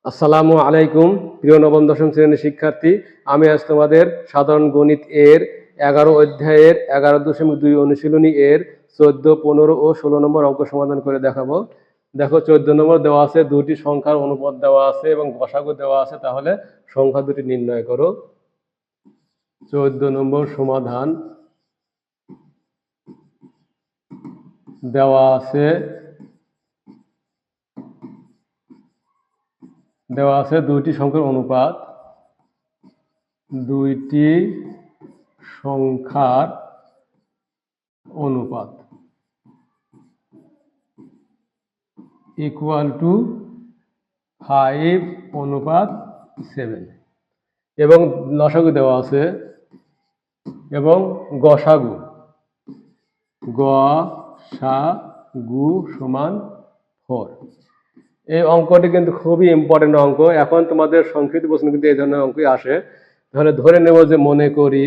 আসসালামু আলাইকুম প্রিয় নবম দশম শ্রেণীর শিক্ষার্থী। আমি আজ তোমাদের সাধারণ গণিত এর 11 অধ্যায়ের 11.2 অনুশীলনী এর 14, 15 ও 16 নম্বর অঙ্ক সমাধান করে দেখাবো। দেখো 14 নম্বর দেওয়া আছে, দুটি সংখ্যার অনুপাত দেওয়া আছে এবং গসাগু দেওয়া আছে, তাহলে সংখ্যা দুটি নির্ণয় করো। 14 নম্বর সমাধান দেওয়া আছে দুইটি সংখ্যার অনুপাত, ইকুয়াল টু 5:7 এবং লসাগু দেওয়া আছে এবং গসাগু সমান 4। এই অঙ্কটি কিন্তু খুবই ইম্পর্টেন্ট অঙ্ক। এখন তোমাদের সংক্ষিপ্ত প্রশ্ন কিন্তু এই ধরনের অঙ্কই আসে। তাহলে ধরে নেব যে মনে করি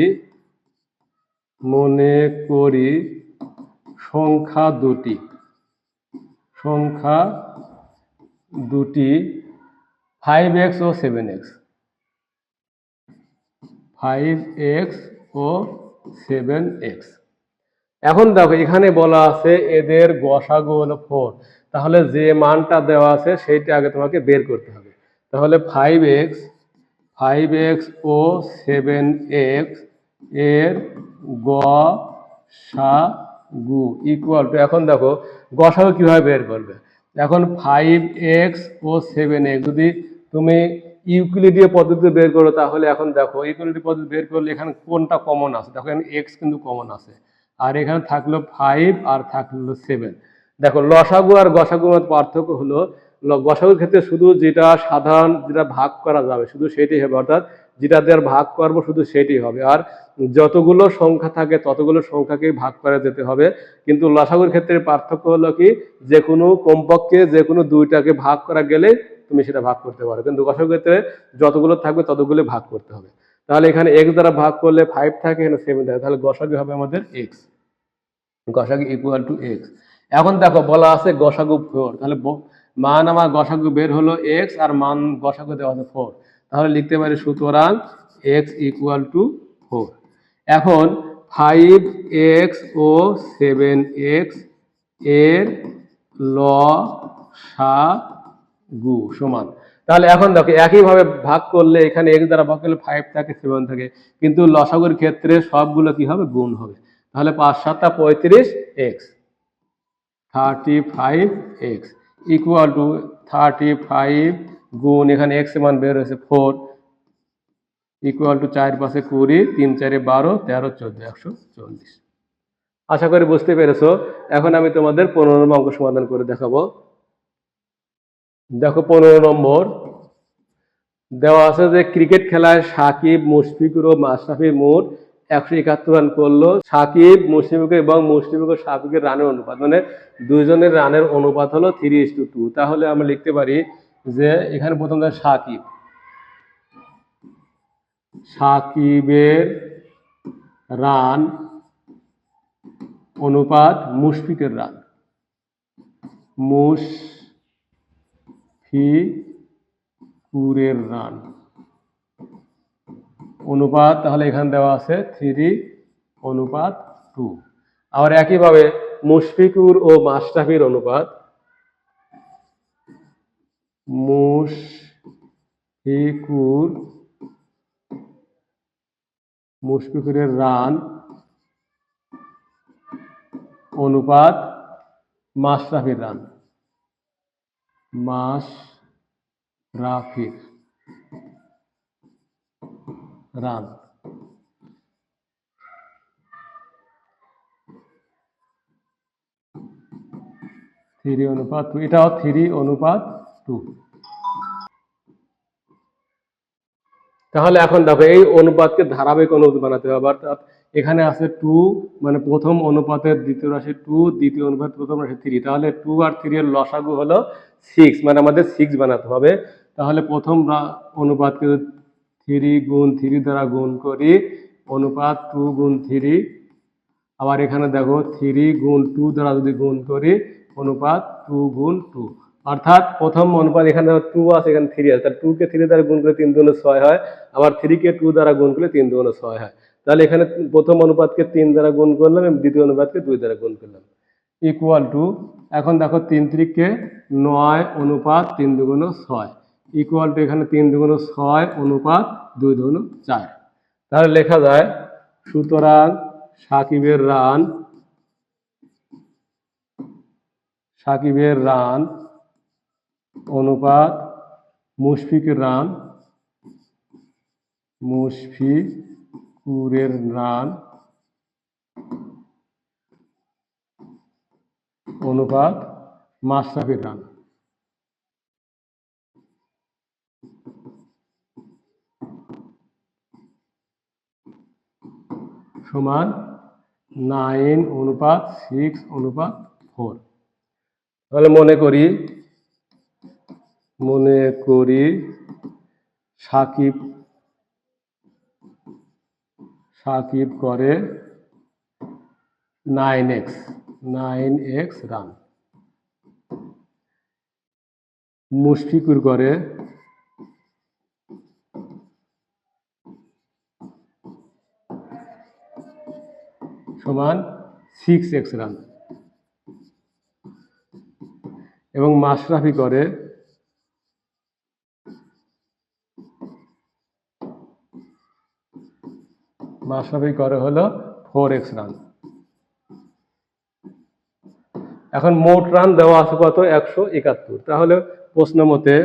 সংখ্যা দুটি 5x ও 7x, 5x ও 7x। এখন দেখো এখানে বলা আছে এদের গসাগু হলো 4, তাহলে যে মানটা দেওয়া আছে সেইটা আগে তোমাকে বের করতে হবে। তাহলে 5x ও 7x এর গসাগু ইকুয়াল টু, এখন দেখো গসাগু কিভাবে বের করবে। এখন 5x ও 7x যদি তুমি ইউক্লিডীয় পদ্ধতিতে বের করো, তাহলে এখন দেখো ইউক্লিডীয় পদ্ধতি বের করলে এখানে কোনটা কমন আছে, দেখো এখানে x কিন্তু কমন আছে, আর এখানে থাকলো 5 আর থাকলো 7। দেখো লসাগু আর গসাগুর মধ্যে পার্থক্য হলো, গসাগুর ক্ষেত্রে শুধু যেটা সাধারণ যেটা ভাগ করা যাবে শুধু সেটাই হবে, অর্থাৎ যেটা দিয়ে ভাগ করবো শুধু সেটাই হবে, আর যতগুলো সংখ্যা থাকে ততগুলো সংখ্যাকেই ভাগ করে যেতে হবে। কিন্তু লসাগুর ক্ষেত্রে পার্থক্য হলো কি, যে কোনো কমপক্ষে যে কোনো দুইটাকে ভাগ করা গেলে তুমি সেটা ভাগ করতে পারো, কিন্তু গসাগুর ক্ষেত্রে যতগুলো থাকবে ততগুলো ভাগ করতে হবে। তাহলে এখানে x দ্বারা ভাগ করলে 5 থাকে, এখানে 7 থাকে, তাহলে গসাগু হবে আমাদের x, গসাগু ইকুয়াল টু x। এখন দেখো বলা আছে গসাগু 4, তাহলে মান আমার গসাগু বের হলো x আর মান গসাগু দেওয়া আছে 4, তাহলে লিখতে পারি সুতরাং x ইকুয়াল টু 4। এখন 5x ও 7x এর লসাগু সমান, তাহলে এখন দেখো একইভাবে ভাগ করলে এখানে x দ্বারা ভাগ করলে 5 থাকে 7 থাকে, কিন্তু লসাগুর ক্ষেত্রে সবগুলো কি হবে, গুণ হবে। তাহলে 5 7 35x, 35x ইকুয়াল টু 35 গুণ এখানে x এর মান বের হয়েছে 4 ইকুয়াল টু 4 5 20, 3 4 12, 13 14 140। আশা করি বুঝতে পেরেছো। এখন আমি তোমাদের 15 নম্বর অঙ্ক সমাধান করে দেখাবো। দেখো 15 নম্বর দেওয়া আছে যে ক্রিকেট খেলায় সাকিব, মুশফিকুর ও মাশরাফি মোট 171 রান করলো। সাকিব, মুশফিকুর এবং মুশফিকুর ও সাকিবের রানের অনুপাত, মানে দুইজনের রানের অনুপাত হলো 3:2। তাহলে আমরা লিখতে পারি যে এখানে প্রথম সাকিবের রান অনুপাত মুশফিকের রান, মুশফিকুরের রান অনুপাত, তাহলে এখানে দেওয়া আছে 3:2। আবার একইভাবে মুশফিকুর ও মাশরাফির অনুপাত, মুশফিকুরের রান অনুপাত মাশরাফির রান, মাশরাফির রান 3:2, এটাও 3:2। তাহলে এখন দেখো এই অনুপাতকে ধারাবাহিক অনুপাত বানাতে হবে, অর্থাৎ এখানে আছে 2, মানে প্রথম অনুপাতের দ্বিতীয় রাশি 2, দ্বিতীয় অনুপাত প্রথম রাশি 3, তাহলে 2 আর 3 এর লসাগু হলো 6, মানে আমাদের 6 বানাতে হবে। তাহলে প্রথম অনুপাতকে 3 গুণ 3 দ্বারা গুণ করি, অনুপাত 2 গুণ 3, আবার এখানে দেখো 3 গুণ 2 দ্বারা যদি গুণ করি, অনুপাত 2 গুণ 2, অর্থাৎ প্রথম অনুপাত এখানে 2 আছে, এখানে 3 আছে, তাহলে 2 কে 3 দ্বারা গুণ করলে 3 দুগুণে 6 হয়, আবার 3 কে 2 দ্বারা গুণ করলে 3 দুগুণে 6 হয়। তাহলে এখানে প্রথম অনুপাতকে 3 দ্বারা গুণ করলাম এবং দ্বিতীয় অনুপাতকে 2 দ্বারা গুণ করলাম, ইকুয়াল টু, এখন দেখো 3 3 9 অনুপাত 3 দুগুণ 6, ইকুয়াল টু এখানে 3 দুগুণ 6 অনুপাত 2 দুগুণ 4। তাহলে লেখা যায়, সুতরাং সাকিবের রান অনুপাত মুশফিকুরের রান অনুপাত মাশরাফির রান সমান 9:6:4। তাহলে মনে করি সাকিব করে 9x রান, মুশফিকুর করে সমান 6x রান এবং মাশরাফি করে হলো 4x রান। এখন মোট রান দেওয়া আছে কত? 171। তাহলে প্রশ্ন মতে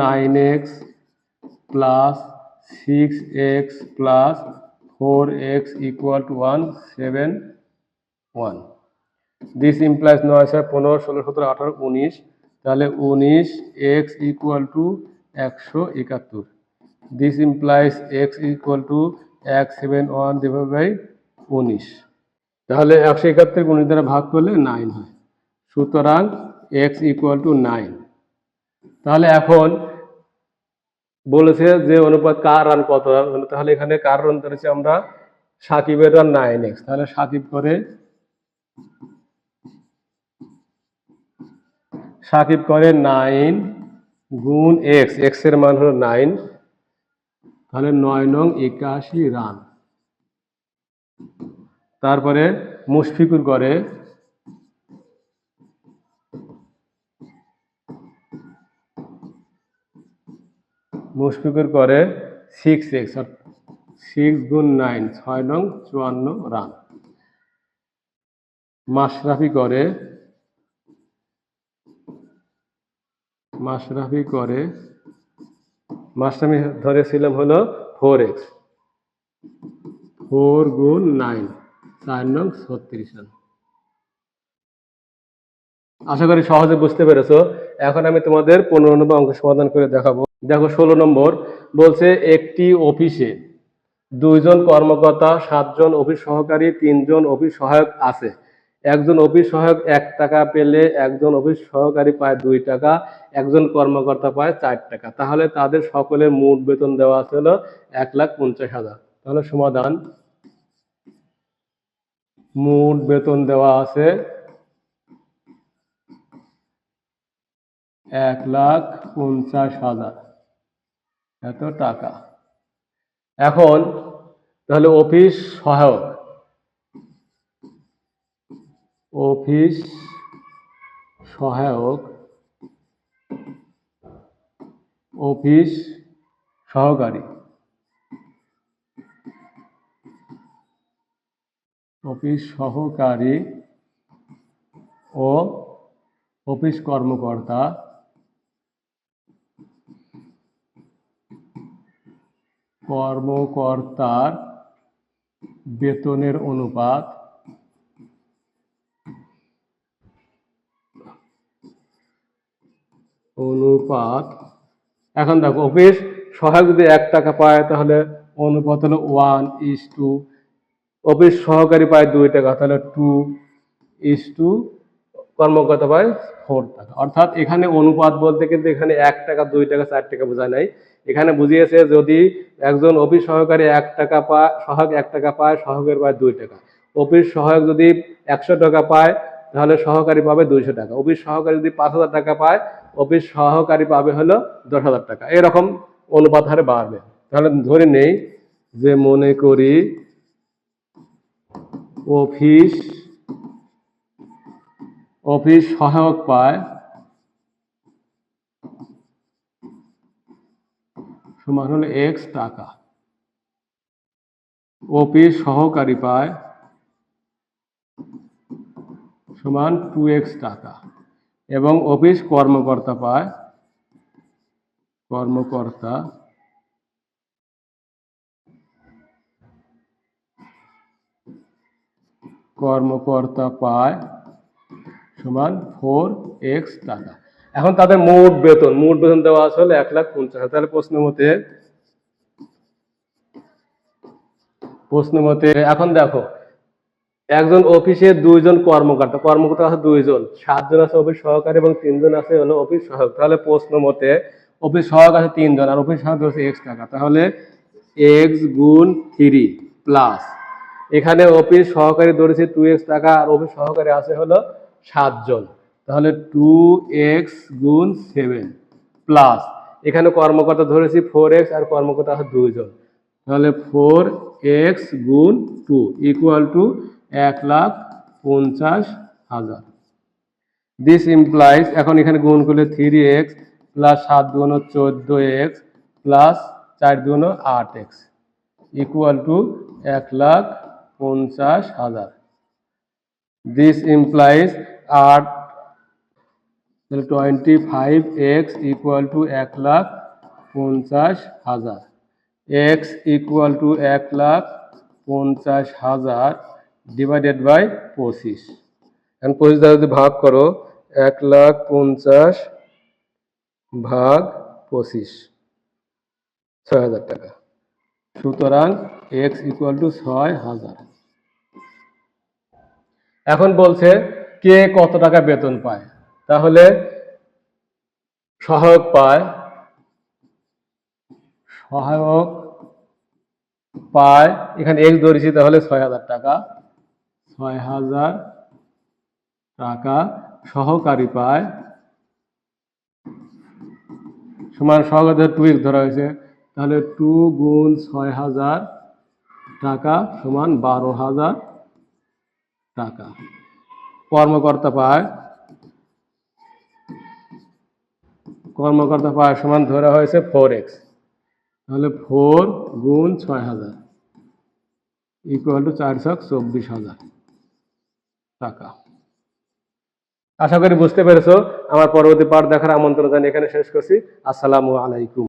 9x plus 6x plus 4x equal to 171। This implies 9 6 15 16 17 18 19, তাহলে 19x equal to 171। This implies x equal to 171 divide by 19, তাহলে 171 19 দ্বারা ভাগ করলে 9 হয়, সুতরাং x ইকুয়াল টু 9। তাহলে এখন বলেছে যে অনুপাত কার রান কত রান, তাহলে এখানে কার রান ধরেছি আমরা, সাকিবের রান 9x, তাহলে সাকিব করে 9 গুণ x এর মান হলো 9, তাহলে 9 নং 81 রান। তারপরে মুশফিকুর করে 6x, 6 গুণ 9 6 নং 54 রান। মাশরাফি ধরেছিলাম হলো 4x, 4 গুণ 9 4 নং 36 রান। আশা করি সহজে বুঝতে পেরেছো। এখন আমি তোমাদের 15 নম্বর অঙ্ক সমাধান করে দেখাবো। দেখো 16 নম্বর বলছে, একটি অফিসে 2 জন কর্মকর্তা, 7 জন অফিস সহকারী, 3 জন অফিস সহায়ক আছে। একজন অফিস সহায়ক 1 টাকা পেলে একজন অফিস সহকারী পায় 2 টাকা, একজন কর্মকর্তা পায় 4 টাকা। তাহলে তাদের সকলের মোট বেতন দেওয়া আছে হলো 1,50,000। তাহলে সমাধান, মোট বেতন দেওয়া আছে 1,50,000 এত টাকা। এখন তাহলে অফিস সহকারী ও অফিস কর্মকর্তার বেতনের অনুপাত এখন দেখো, অফিস সহায়ক যদি 1 টাকা পায় তাহলে অনুপাত হলো 1:2, অফিস সহকারী পায় 2 টাকা তাহলে 2:, কর্মকর্তা পায় 4 টাকা। অর্থাৎ এখানে অনুপাত বলতে কিন্তু এখানে 1 টাকা 2 টাকা 4 টাকা বোঝায় নাই, এখানে বুঝিয়েছে যদি একজন অফিস সহকারী 1 টাকা পায়, সহায়ক 1 টাকা পায়, সহকারী পায় 2 টাকা, অফিস সহায়ক যদি 100 টাকা পায় তাহলে সহকারী পাবে 200 টাকা। অফিস সহকারী যদি 5000 টাকা পায় অফিস সহকারী পাবে হলো 10,000 টাকা। এরকম অনুপাত হারে বাড়বে। তাহলে ধরে নেই যে মনে করি অফিস সহায়ক পায় সমান হলো x টাকা, অফিস সহকারী পায় সমান 2x টাকা এবং অফিস কর্মকর্তা পায় সমান 4x টাকা। এখন তাদের মোট বেতন দেওয়া আছে হলো 1,50,000। তাহলে প্রশ্ন মতে এখন দেখো একজন অফিসে 2জন কর্মকর্তা আছে 2জন, 7জন আছে অফিস সহকারী এবং 3জন আছে হলো অফিস সহায়ক। তাহলে প্রশ্ন মতে অফিস সহায়ক আছে 3জন আর অফিস সহায়ক হচ্ছে x টাকা। তাহলে x গুণ 3 প্লাস এখানে অফিস সহকারী ধরেছে 2x টাকা আর অফিস সহকারী আছে হলো 7জন। তাহলে 2x গুণ 7 প্লাস এখানে কর্মকর্তা ধরেছি 4x আর কর্মকর্তা আছে 2জন। তাহলে 4x গুণ 2 ইকুয়াল টু 1,50,000। দিস ইমপ্লাইজ এখন এখানে গুণ করলে 3x প্লাস 7 গুণ 14x প্লাস 4 গুণ 8x equal to 1,50,000। This implies 8 25x equal to 1,50,000। x equal to 1,50,000 divided by 25। এখন 25 দ্বারা যদি ভাগ করো 1,50,000 ভাগ 25 6,000 টাকা। সুতরাং x ইকুয়াল টু 6,000। এখন বলছে কে কত টাকা বেতন পায়। তাহলে সহায়ক পায় এখানে x ধরেছি তাহলে 6,000 টাকা, 6,000 টাকা। সহকারী পায় সমান সহকারী 2x ধরা হয়েছে তাহলে 2 গুণ 6,000 টাকা সমান 12,000 টাকা। কর্মকর্তা পায় সমান ধরা হয়েছে 4x। তাহলে 4 গুণ 6,000 ইকুয়াল টু 4,24,000 টাকা। আশা করি বুঝতে পেরেছো। আমার পরবর্তী পাঠ দেখার আমন্ত্রণ জানিয়ে এখানে শেষ করছি। আসসালামু আলাইকুম।